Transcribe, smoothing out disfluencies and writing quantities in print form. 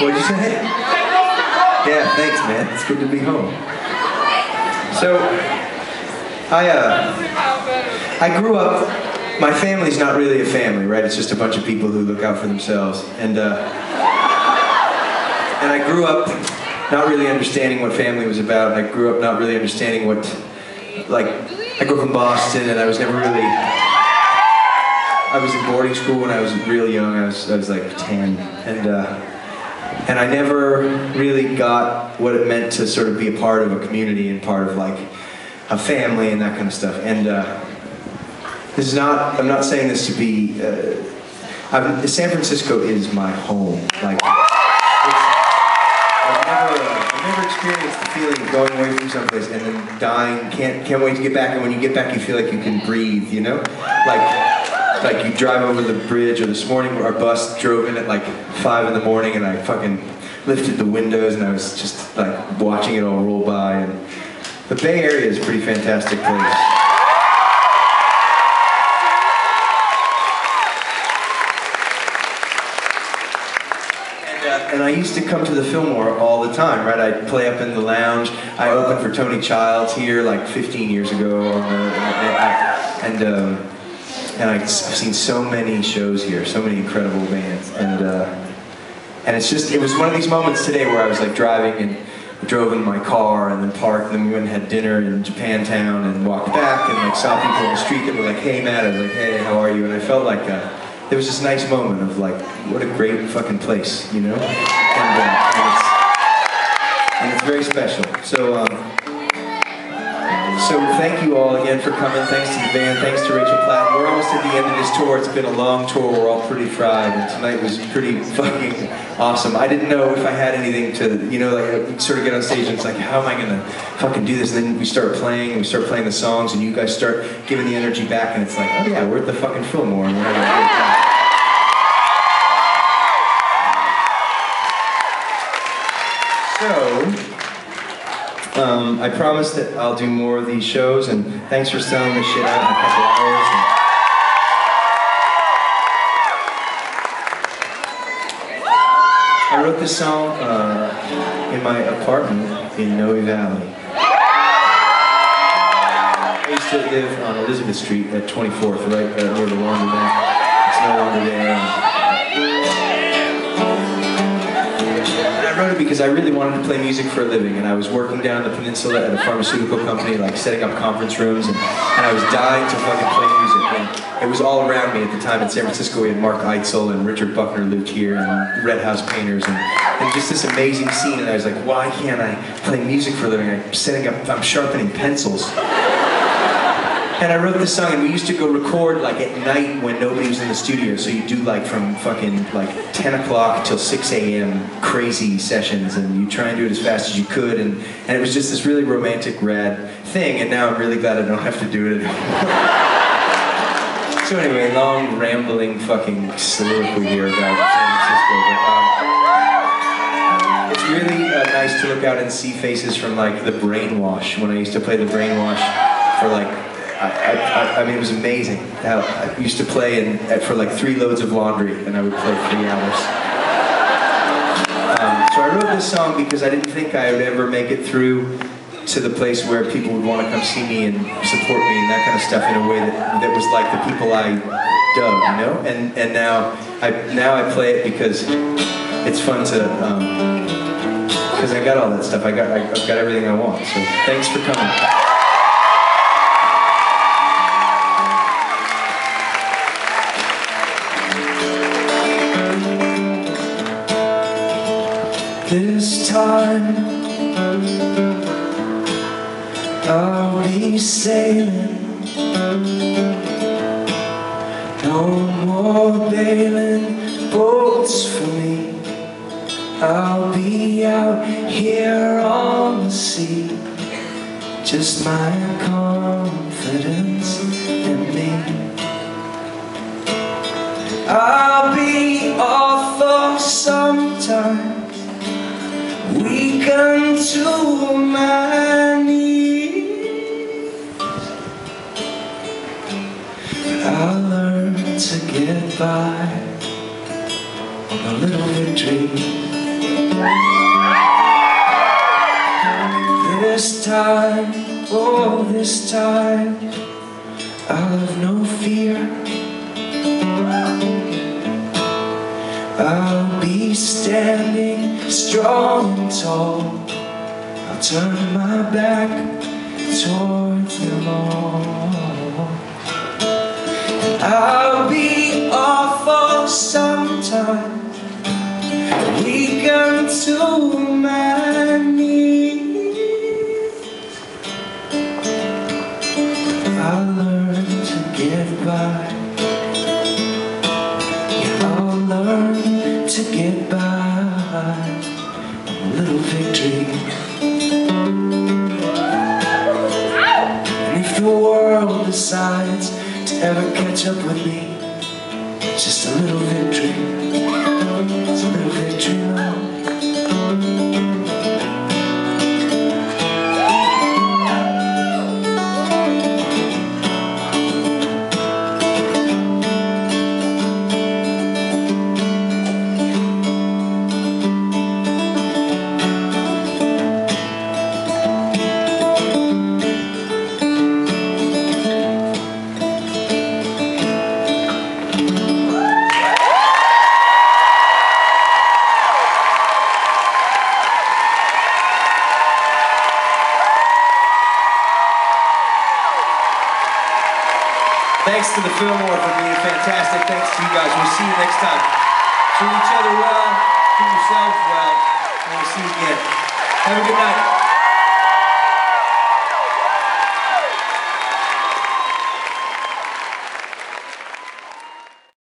What'd you say? Yeah, thanks, man. It's good to be home. So, I grew up, my family's not really a family, right? It's just a bunch of people who look out for themselves. And I grew up not really understanding what family was about. And I grew up not really understanding what, like, I grew up in Boston and I was never really, I was in boarding school when I was real young. I was like 10. And I never really got what it meant to sort of be a part of a community and part of like a family and that kind of stuff. And this is not, I'm not saying this to be, San Francisco is my home. Like, I've never experienced the feeling of going away from someplace and then dying, can't wait to get back, and when you get back you feel like you can breathe, you know? Like you drive over the bridge, or this morning our bus drove in at like 5 in the morning and I fucking lifted the windows and I was just like watching it all roll by. And the Bay Area is a pretty fantastic place. And I used to come to the Fillmore all the time, right? I'd play up in the lounge. I opened for Tony Childs here like 15 years ago, and I've seen so many shows here, so many incredible bands, and it's just, it was one of these moments today where I was like driving and drove in my car and then parked, and then we went and had dinner in Japantown and walked back and like saw people on the street that were like, "Hey Matt," I was like, "Hey, how are you?" And I felt like there was this nice moment of like, what a great fucking place, you know? And it's very special. So thank you all again for coming. Thanks to the band, thanks to Rachel Platt. We're almost at the end of this tour. It's been a long tour. We're all pretty fried, and tonight was pretty fucking awesome. I didn't know if I had anything to, you know, like we sort of get on stage and it's like, how am I gonna fucking do this? And then we start playing the songs, and you guys start giving the energy back, and it's like, oh yeah, we're at the fucking Fillmore, and we're having a great time. I promise that I'll do more of these shows, and thanks for selling this shit out in a couple hours. I wrote this song in my apartment in Noe Valley. I used to live on Elizabeth Street at 24th, right near the laundromat. It's no longer there. I wrote it because I really wanted to play music for a living, and I was working down the peninsula at a pharmaceutical company, like setting up conference rooms, and I was dying to fucking play music. And it was all around me at the time in San Francisco. We had Mark Eitzel and Richard Buckner lived here, and Red House Painters, and just this amazing scene. And I was like, why can't I play music for a living? I'm sharpening pencils. And I wrote this song, and we used to go record like at night when nobody was in the studio. So you do like from fucking like 10 o'clock till 6 a.m. crazy sessions, and you try and do it as fast as you could. And it was just this really romantic, rad thing. And now I'm really glad I don't have to do it anymore. So anyway, long rambling fucking soliloquy here about San Francisco. But, it's really nice to look out and see faces from like the Brainwash, when I used to play the Brainwash for like, I mean, it was amazing how I used to play for like 3 loads of laundry, and I would play 3 hours. So I wrote this song because I didn't think I would ever make it through to the place where people would want to come see me and support me and that kind of stuff in a way that was like the people I dug, you know? And now I play it because it's fun to, because I got all that stuff. I've got everything I want. So thanks for coming. This time I'll be sailing, no more bailing boats for me. I'll be out here on the sea, just my confidence in me. I'll be off of sometimes, weaken to my knees, but I'll learn to get by on a little victory This time, oh this time, I'll have no fear. I'll be standing strong and tall. I'll turn my back towards them all. I'll be awful sometimes, weak unto my knees. I'll learn to get by. Yeah, I'll learn to get by. A little victory. And if the world decides to ever catch up with me, it's just a little victory. It's a little victory, love. Thanks to the Fillmore for being fantastic. Thanks to you guys. We'll see you next time. Treat each other well. Treat yourself well. And we'll see you again. Have a good night.